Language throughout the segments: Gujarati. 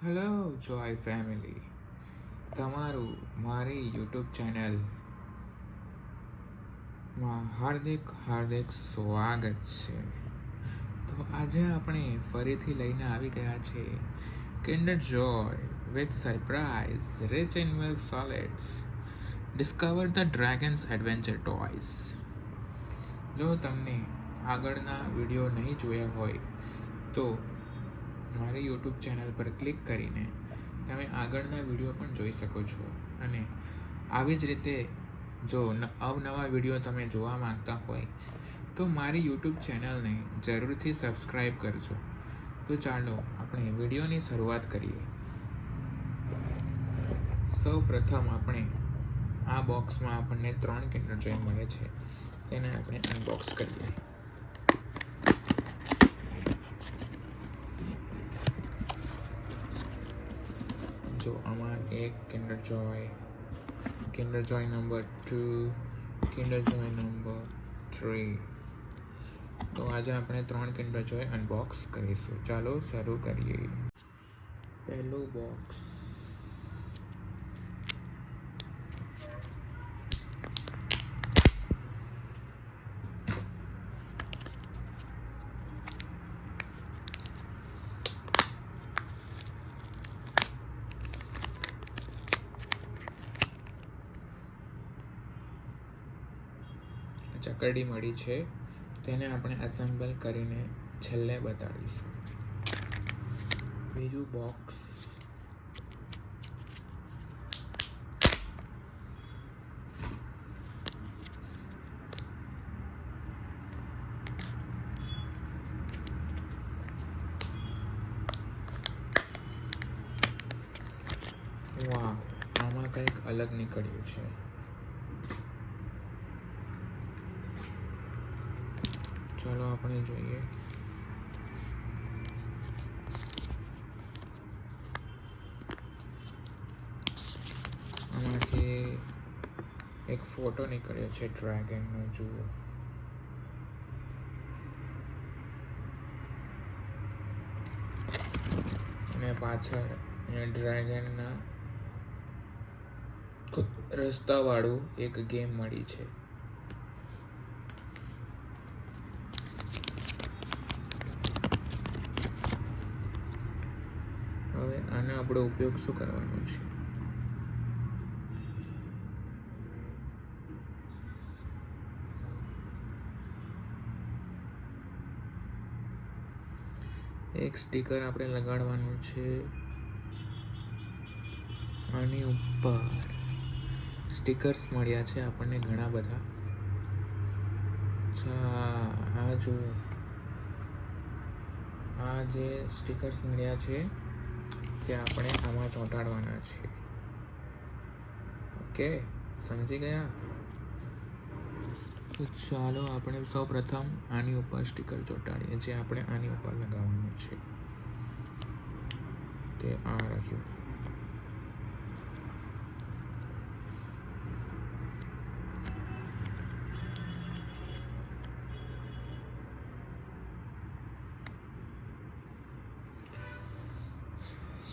હેલો જોય ફેમિલી, તમારું મારી યુટ્યુબ ચેનલમાં હાર્દિક સ્વાગત છે. તો આજે આપણે ફરીથી લઈને આવી ગયા છે kinder Joy with surprise rich in milk solids. Discover the dragons adventure toys. જો તમને આગળના વિડીયો નહીં જોયા હોય તો મારી યુટ્યુબ ચેનલ પર ક્લિક કરીને તમે આગળના વિડીયો પણ જોઈ શકો છો. અને આવી જ રીતે જો અવનવા વિડીયો તમે જોવા માંગતા હોય તો મારી યુટ્યુબ ચેનલને જરૂરથી સબસ્ક્રાઈબ કરજો. તો ચાલો આપણે વિડીયોની શરૂઆત કરીએ. સૌ પ્રથમ આપણે આ બોક્સમાં આપણને 3 કિન્ડર જોય મળે છે, તેને આપણે અનબોક્સ કરીએ. જો આમાં એક કિન્ડર જોય નંબર 2, કિન્ડર જોય નંબર 3. તો આજે આપણે 3 કિન્ડર જોય અનબોક્સ કરીશું. ચાલો શરૂ કરીએ. પહેલું બોક્સ. ચકરડી મળી છે, તેને આપણે એસેમ્બલ કરીને છેલ્લે બતાડીશું. બીજું બોક્સ. વાહ, આમાં કંઈક અલગ નીકળ્યું છે. ચાલો આપણે જોઈએ. આમાંથી એક ફોટો નીકળ્યો છે ડ્રેગનનો. જુઓ, અને પાછળ ડ્રેગનના રસ્તાવાળું એક ગેમ મળી છે. હવે આનો આપણો ઉપયોગ શું કરવાનો છે? એક સ્ટીકર આપણે લગાડવાનું છે આની ઉપર. સ્ટીકર્સ મળ્યા છે આપણને ઘણા બધા. આ જો આ જે સ્ટીકર્સ મળ્યા છે તે આપણે આમાં ચોંટાડવાના છે. ઓકે, સમજી ગયા? તો ચાલો આપણે સૌ પ્રથમ આની ઉપર સ્ટીકર ચોંટાડીએ. જે આપણે આની ઉપર લગાવવાનું છે તે આ રહ્યું.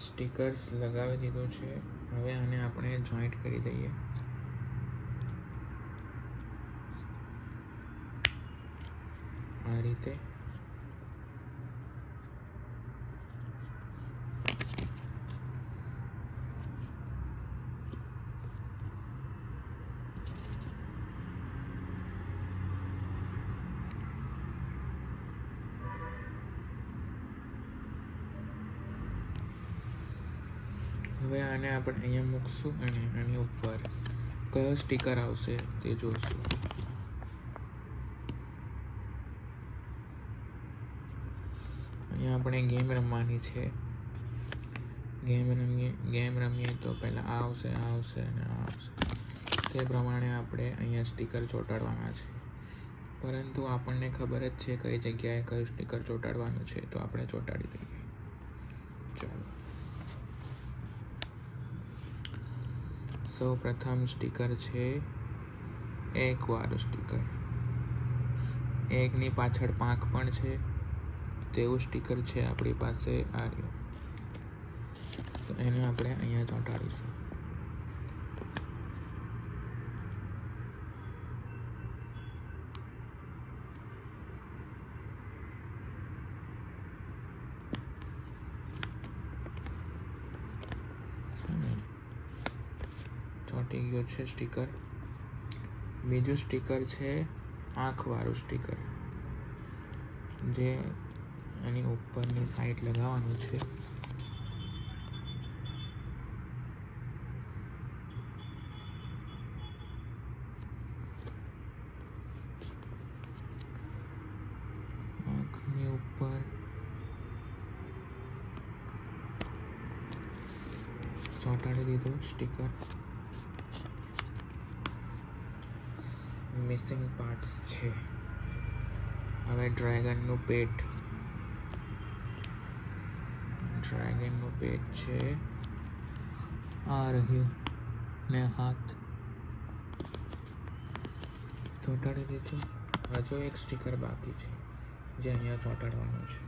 સ્ટીકર્સ લગાવી દીધું છે. હવે આને આપણે જોઈન્ટ કરી દઈએ. આ રીતે. હવે આને આપણે અહીંયા મૂકશું અને આની ઉપર કયો સ્ટીકર આવશે તે જોઈશું. અહીંયા આપણે ગેમ રમવાની છે. ગેમ રમીએ તો પહેલાં આ આવશે અને આ આવશે. તે પ્રમાણે આપણે અહીંયા સ્ટીકર ચોંટાડવાના છે. પરંતુ આપણને ખબર જ છે કઈ જગ્યાએ કયું સ્ટીકર ચોંટાડવાનું છે, તો આપણે ચોંટાડી દઈએ. ચાલો. સૌ પ્રથમ સ્ટીકર છે એકવાળું સ્ટીકર. એકની પાછળ પાંખ પણ છે તેવું સ્ટીકર છે આપણી પાસે. આ રહ્યું. તો એને આપણે અહીંયા ચોંટાડીશું. ચોંટી ગયો છે સ્ટીકર. બીજું સ્ટીકર છે આંખવાળું સ્ટીકર, જે એની ઉપરની સાઈડ લગાવવાનું છે. આંખની ઉપર ચોંટાડી દીધું સ્ટીકર. મિસિંગ પાર્ટ્સ છે. હવે ડ્રેગનનું પેટ છે આ રહ્યું, ને હાથ ચોંટાડી દીધું. હજુ એક સ્ટીકર બાકી છે જે અહીંયા ચોંટાડવાનું છે.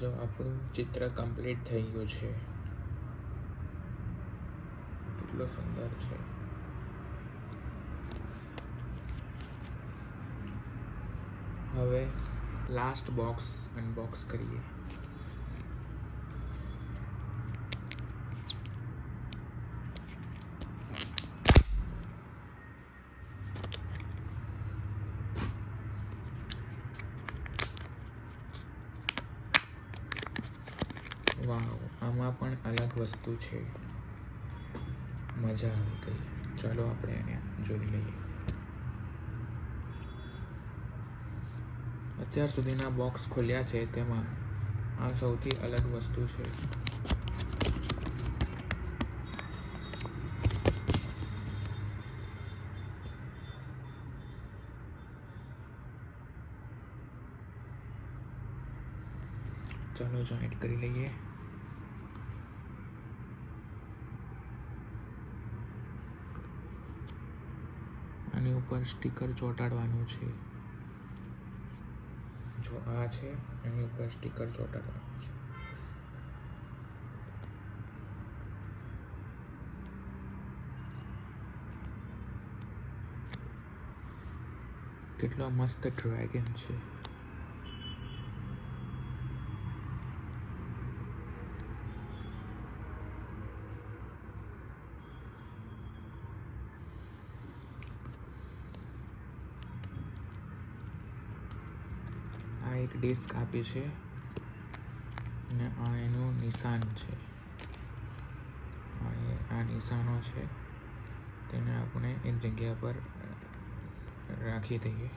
જો આપણું ચિત્ર કમ્પ્લીટ થઈ ગયું છે. કેટલો સુંદર છે. હવે લાસ્ટ બોક્સ અનબોક્સ કરીએ. વાવ, આમાં પણ અલગ વસ્તુ છે. મજા આવી ગઈ. ચાલો આપણે એને જોઈ લઈએ. અત્યાર સુધીના બોક્સ ખોલ્યા છે તેમાં આ સૌથી અલગ વસ્તુ છે. ચાલો જોઈન્ટ કરી લઈએ. આની ઉપર સ્ટીકર ચોંટાડવાનું છે. જો આ છે, એની ઉપર સ્ટીકર ચોંટાડવાનું છે. કેટલો મસ્ત ડ્રેગન છે. આ એક ડિસ્ક આપી છે અને આ એનું નિશાન છે. આ નિશાનો છે, તેને આપણે એક જગ્યા પર રાખી દઈએ.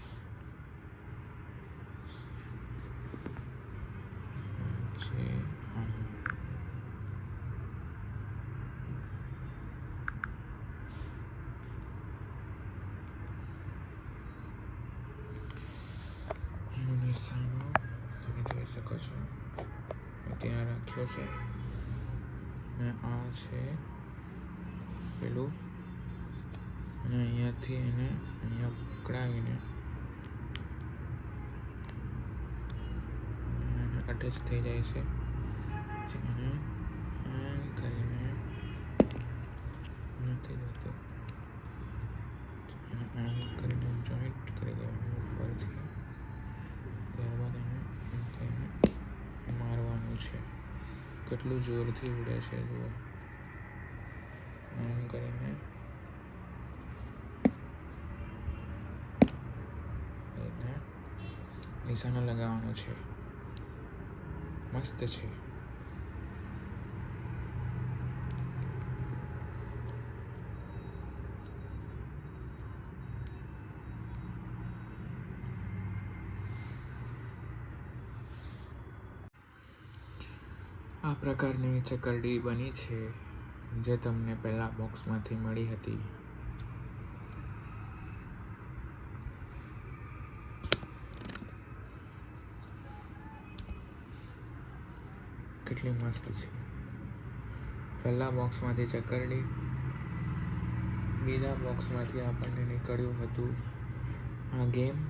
નિશાનો તમે જોઈ શકો છો, ત્યાં રાખ્યો છે. અને આ છે પેલું, અને અહીંયાથી એને અહીંયા પકડાવીને અટેચ થઈ જાય છે. એને એમ કરીને નથી જતું, એને આમ કરીને જોઈન્ટ કરી દેવાનું ઉપરથી. ત્યારબાદ એને મારવાનું છે. કેટલું જોરથી ઉડે છે જુઓ. આમ કરીને નિશાનો લગાવવાનો છે. મસ્ત છે. આ પ્રકારની ચકરડી બની છે જે તમને પહેલા બોક્સમાંથી મળી હતી. કેટલી મસ્ત છે. પહેલા બોક્સમાંથી ચકરડી, બીજા બોક્સમાંથી આપણને નીકળ્યું હતું આ ગેમ.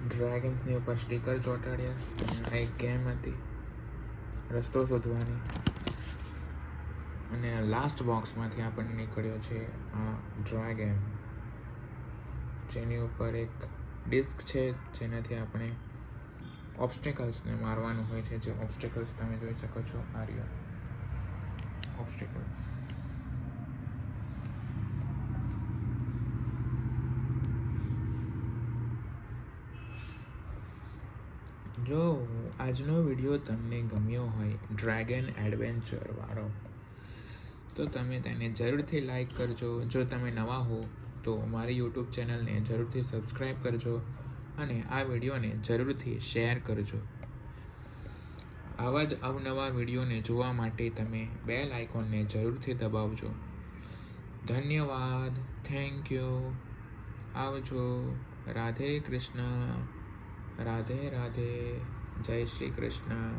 ડ્રેગન્સની ઉપર સ્ટીકર ચોંટાડ્યા. આ એક ગેમ હતી રસ્તો શોધવાની. અને લાસ્ટ બોક્સમાંથી આપણને નીકળ્યો છે આ ડ્રેગન, જેની ઉપર એક ડિસ્ક છે જેનાથી આપણે ઓબ્સ્ટેકલ્સને મારવાનું હોય છે. જે ઓબ્સ્ટેકલ્સ તમે જોઈ શકો છો, આર્યો ઓબ્સ્ટેકલ્સ. જો આજનો વિડીયો તમને ગમ્યો હોય ડ્રેગન એડવેન્ચર વાળો, તો તમે તેને જરૂરથી લાઈક કરજો. જો તમે નવા હો તો મારી યુટ્યુબ ચેનલને જરૂરથી સબસ્ક્રાઈબ કરજો અને આ વિડીયોને જરૂરથી શેર કરજો. આવા જ અવનવા વિડીયોને જોવા માટે તમે બેલ આઇકોનને જરૂરથી દબાવજો. ધન્યવાદ. Thank you. આવજો. રાધે કૃષ્ણ. રાધે રાધે. જય શ્રી કૃષ્ણ.